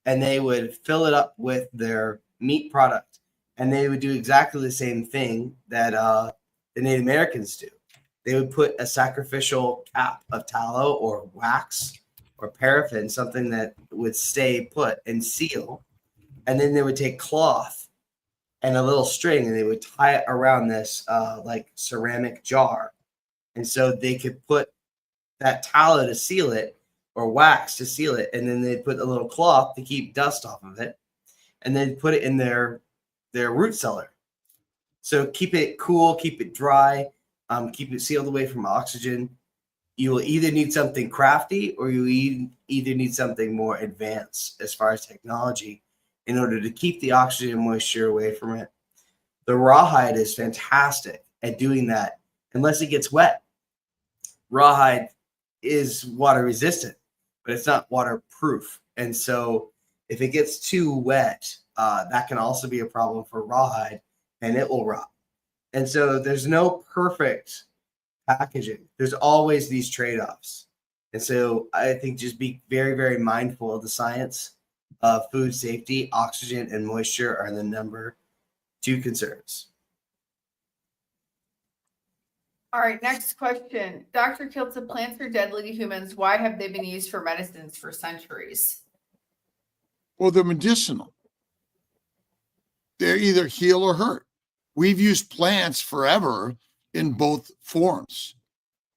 and they would fill it up with their meat product, and they would do exactly the same thing that the Native Americans do. They would put a sacrificial cap of tallow or wax or paraffin, something that would stay put and seal, and then they would take cloth and a little string, and they would tie it around this like ceramic jar, and so they could put that tallow to seal it or wax to seal it, and then they'd put a little cloth to keep dust off of it, and then put it in their root cellar. So keep it cool, keep it dry, keep it sealed away from oxygen. You will either need something crafty or you either need something more advanced as far as technology in order to keep the oxygen and moisture away from it. The rawhide is fantastic at doing that unless it gets wet. Rawhide is water resistant, but it's not waterproof. And so if it gets too wet, that can also be a problem for rawhide, and it will rot. And so there's no perfect packaging. There's always these trade-offs. And so I think just be very, very mindful of the science of food safety. Oxygen and moisture are the number 2 concerns. All right, next question. Dr. Kiltz, plants are deadly to humans. Why have they been used for medicines for centuries? Well, they're medicinal. They're either heal or hurt. We've used plants forever in both forms.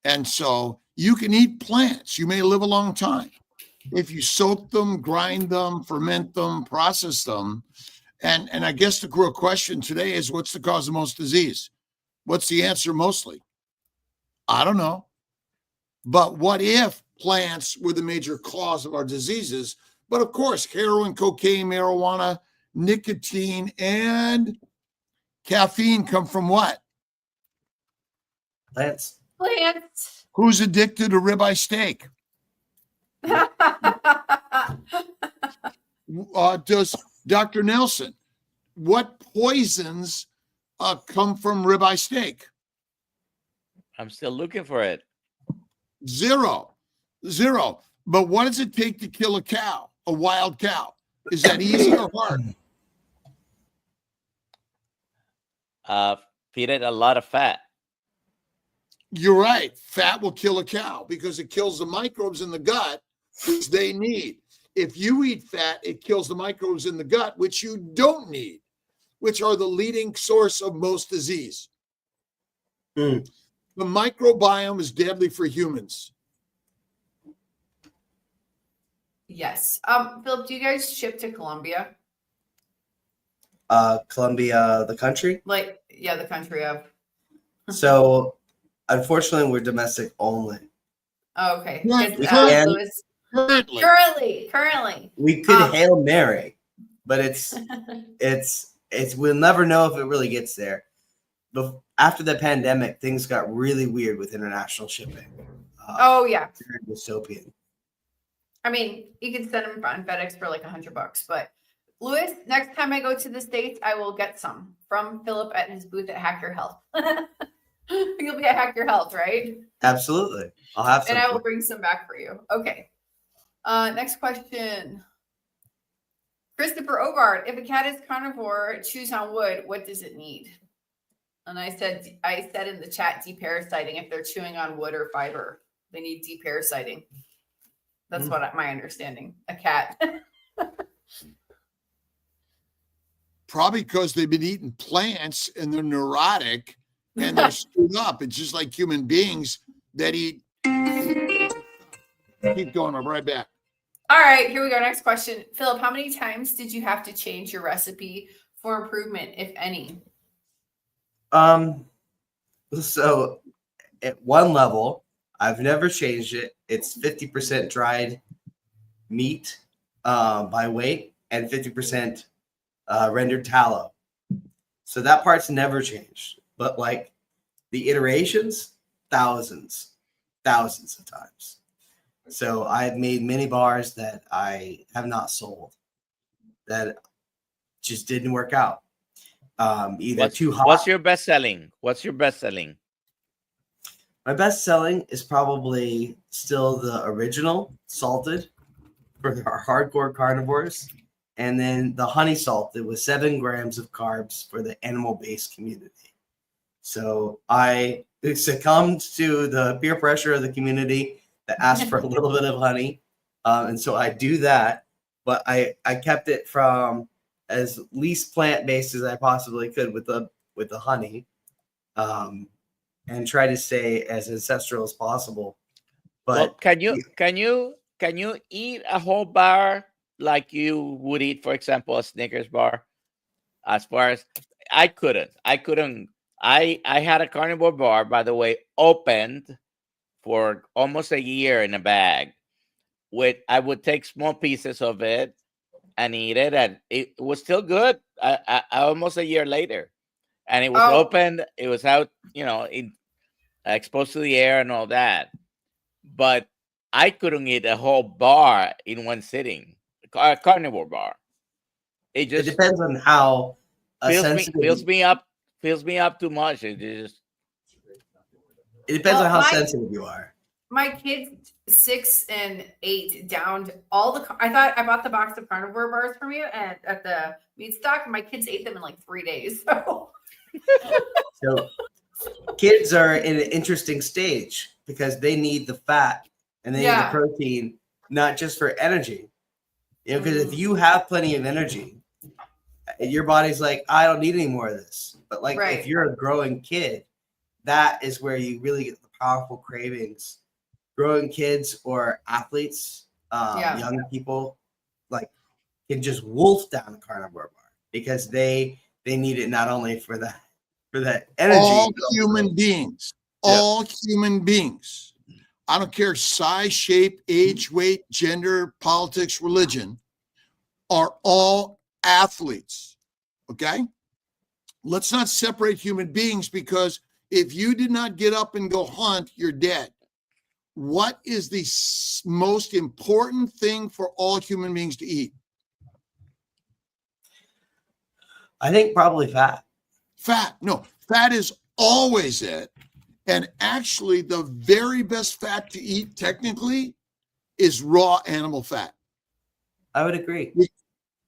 And so you can eat plants. You may live a long time if you soak them, grind them, ferment them, process them. And I guess the real question today is, what's the cause of most disease? What's the answer mostly? I don't know. But what if plants were the major cause of our diseases? But of course, heroin, cocaine, marijuana, nicotine, and caffeine come from what? Plants. Plants. Who's addicted to ribeye steak? Does Dr. Nelson, what poisons come from ribeye steak? I'm still looking for it. Zero. But what does it take to kill a cow, a wild cow? Is that easy or hard? Feed it a lot of fat. You're right. Fat will kill a cow because it kills the microbes in the gut, which they need. If you eat fat, it kills the microbes in the gut, which you don't need, which are the leading source of most disease. The microbiome is deadly for humans. Yes. Phillip, do you guys ship to Colombia? Colombia, the country? The country of. So unfortunately, we're domestic only. Oh, okay. Yeah, Louis, currently. We could Hail Mary, but it's we'll never know if it really gets there. But after the pandemic, things got really weird with international shipping. Oh yeah. Dystopian. I mean, you can send them on FedEx for like $100, but Louis, next time I go to the States, I will get some from Phillip at his booth at Hack Your Health. You'll be at Hack Your Health, right? Absolutely. I'll have some. And I will bring some back for you. Okay. Next question. Christopher Ovard, if a cat is carnivore, chews on wood, what does it need? And I said in the chat, deparasiting. If they're chewing on wood or fiber, they need deparasiting. That's what my understanding. A cat. Probably because they've been eating plants and they're neurotic and they're screwed up. It's just like human beings that eat. Keep going. I'm right back. All right, here we go. Next question. Philip, how many times did you have to change your recipe for improvement, if any? So at one level, I've never changed it. It's 50% dried meat by weight and 50% rendered tallow. So that part's never changed. But like the iterations, thousands of times. So I've made many bars that I have not sold that just didn't work out. Either too hot. What's your best selling? What's your best selling? My best selling is probably still the original salted for our hardcore carnivores, and then the honey salted with 7 grams of carbs for the animal-based community. So I succumbed to the peer pressure of the community that asked for a little bit of honey, and so I do that. But I kept it from as least plant-based as I possibly could with the honey. And try to stay as ancestral as possible. But well, can you eat a whole bar like you would eat, for example, a Snickers bar? As far as I couldn't. I had a carnivore bar, by the way, opened for almost a year in a bag. I would take small pieces of it and eat it, and it was still good. Almost a year later, and it was open. It was out, exposed to the air and all that, but I couldn't eat a whole bar in one sitting. A carnivore bar. It depends on how fills me up too much. It depends on how sensitive you are. My kids 6 and 8 downed all the. I bought the box of carnivore bars from you at the meat stock. And my kids ate them in like 3 days. So kids are in an interesting stage because they need the fat and they need the protein, not just for energy. Because if you have plenty of energy, your body's like, I don't need any more of this. But like if you're a growing kid, that is where you really get the powerful cravings. Growing kids or athletes, young people, like can just wolf down a carnivore bar because they need it not only for that energy. All human beings, human beings. I don't care size, shape, age, weight, gender, politics, religion, are all athletes. Okay? Let's not separate human beings, because if you did not get up and go hunt, you're dead. What is the most important thing for all human beings to eat? I think probably fat. Fat. No, fat is always it. And actually, the very best fat to eat technically is raw animal fat. I would agree.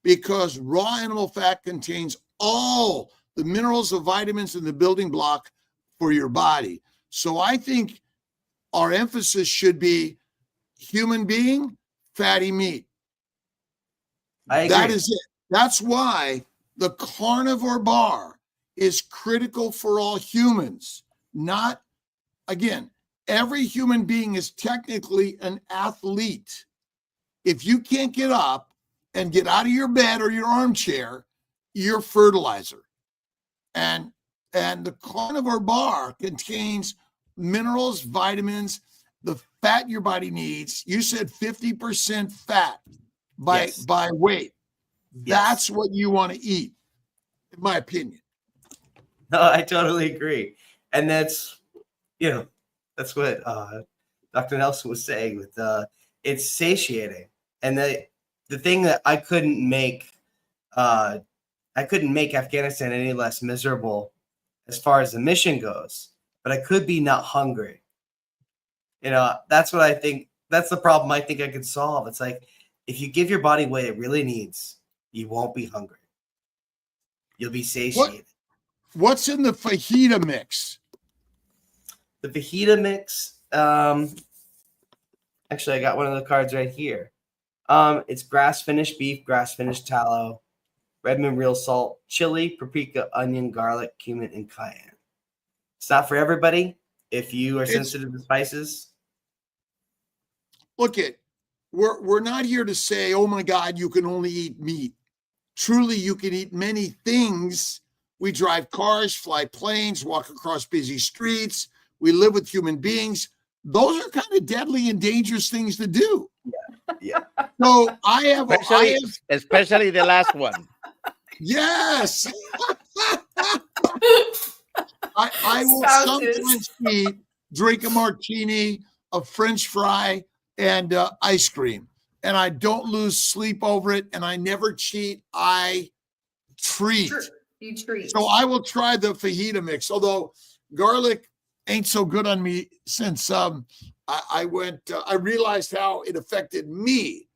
Because raw animal fat contains all the minerals, the vitamins, and the building block for your body. So I think our emphasis should be human being, fatty meat. I agree. That is it. That's why the carnivore bar is critical for all humans. Not, again, every human being is technically an athlete. If you can't get up and get out of your bed or your armchair, you're fertilizer. And the carnivore bar contains minerals, vitamins, the fat your body needs. You said 50% fat by weight. That's what you want to eat, in my opinion. No, I totally agree. And that's what Dr. Nelson was saying with it's satiating. And the thing that I couldn't make Afghanistan any less miserable as far as the mission goes, but I could be not hungry. That's what I think. That's the problem I think I could solve. It's like, if you give your body what it really needs, you won't be hungry. You'll be satiated. What's in the fajita mix? The fajita mix, actually, I got one of the cards right here. It's grass-finished beef, grass-finished tallow, Redmond real salt, chili, paprika, onion, garlic, cumin, and cayenne. It's not for everybody. If you are It's- sensitive to spices, Look we're not here to say, oh my God, you can only eat meat. Truly, you can eat many things. We drive cars, fly planes, walk across busy streets. We live with human beings. Those are kind of deadly and dangerous things to do. yeah. So I have, Especially the last one. yes. I will Spouses. sometimes drink a martini, a French fry, and ice cream. And I don't lose sleep over it. And I never cheat. I treat. You treat. So I will try the fajita mix, although garlic ain't so good on me since I realized how it affected me.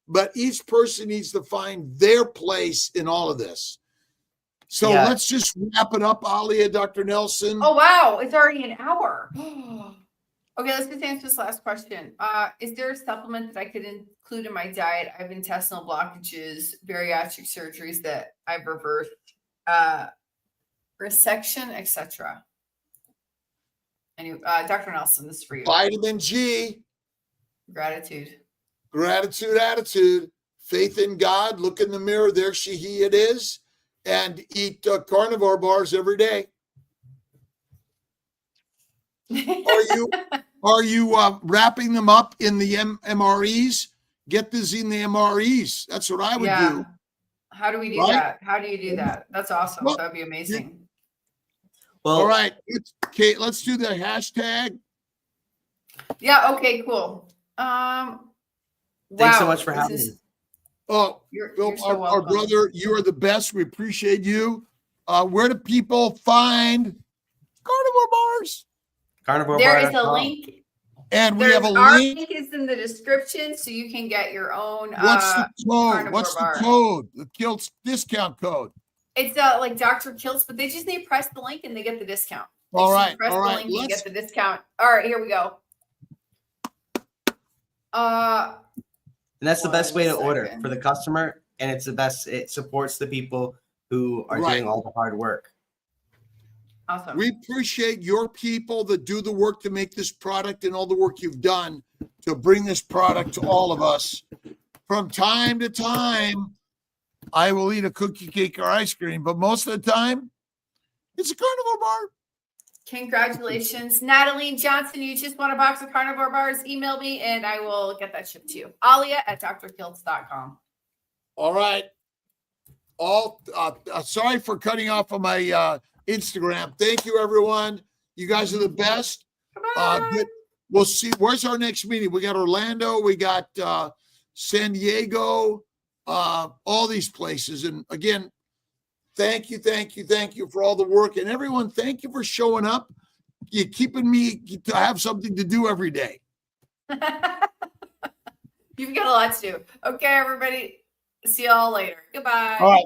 But each person needs to find their place in all of this. So Yeah. let's just wrap it up, Alia, Dr. Nelson. Oh wow, it's already an hour. Okay, let's just answer this last question. Is there a supplement that I could include in my diet? I have intestinal blockages, bariatric surgeries that I've reversed, resection, etc. Anyway, Dr. Nelson, this is for you. Vitamin G, Gratitude. gratitude, attitude, faith in God, look in the mirror, there she, he, it is, and eat carnivore bars every day. Are you wrapping them up in the MREs? Get this in the MREs. That's what I would do. How do we do Right? that? How do you do that? That's awesome. Well, That'd be amazing. Well, All right, Kate, let's do the hashtag. Yeah. Okay. Cool. Wow. Thanks so much for this having is- me. Oh, You're Phil, so our welcome. brother, you are the best. We appreciate you. Where do people find carnivore bars? There is a carnivorebar.com. link. And we There's have a our link. link is in the description, so you can get your own. What's the code? carnivore What's the bar. code? The Kilts discount code. It's like Dr. Kilts, but they just need to press the link and they get the discount. They All just need right, to press all the right. link and you Let's- get the discount. All right, here we go. And that's the best way to One order second. for the customer. And it's the best. It supports the people who are Right. doing all the hard work. Awesome. We appreciate your people that do the work to make this product and all the work you've done to bring this product to all of us. From time to time, I will eat a cookie, cake, or ice cream, but most of the time, it's a carnivore bar. Congratulations, Natalie Johnson. You just won a box of carnivore bars. Email me and I will get that shipped to you. Alia@drkilts.com. All right. Sorry for cutting off on my Instagram. Thank you, everyone. You guys are the best. Good. We'll see. Where's our next meeting? We got Orlando. We got San Diego. All these places. And again, thank you for all the work. And everyone, thank you for showing up. You're keeping me to have something to do every day. You've got a lot to do. Okay, everybody. See y'all later. Goodbye. All right.